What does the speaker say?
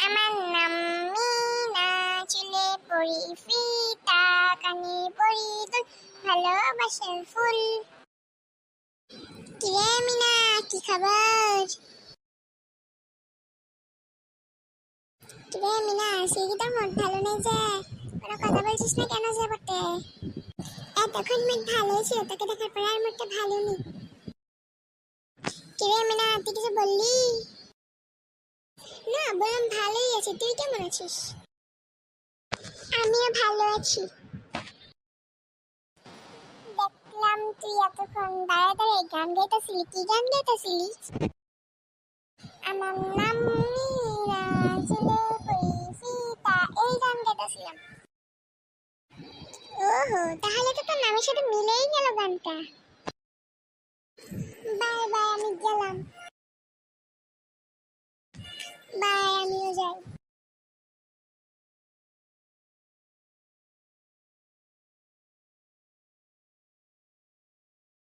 আমার নাম মিনা, চুলে পরি ফিতা, কানে পরি দুল, ভালোবাসার ফুল। কিরে মিনা, কি খবর? কিরে মিনা, আজকে কি তোর মন ভালো নেই যে? কোনো কথা বলছিস না কেন যে বটে? এতক্ষণ মন ভালোই ছিল, তোকে দেখার পরে আর মনটা ভালো নেই। কিরে মিনা, তুই কিছু বললি? না, বললাম ভালোই আছি, তুই কেমন আছিস? আমিও ভালো আছি। দেখলাম তুই এতক্ষণ দাঁড়ায় দাঁড়ায় গান গাইতেছিলি। কি গান গাইতেছিলি? আমার নাম মীরা, চুলে পরি ফিতা, এই গান গাইতেছিলাম। ওহো, তাহলে তো তোর নামের সাথে মিলেই গেল গানটা। বাই বাই, আমি গেলাম।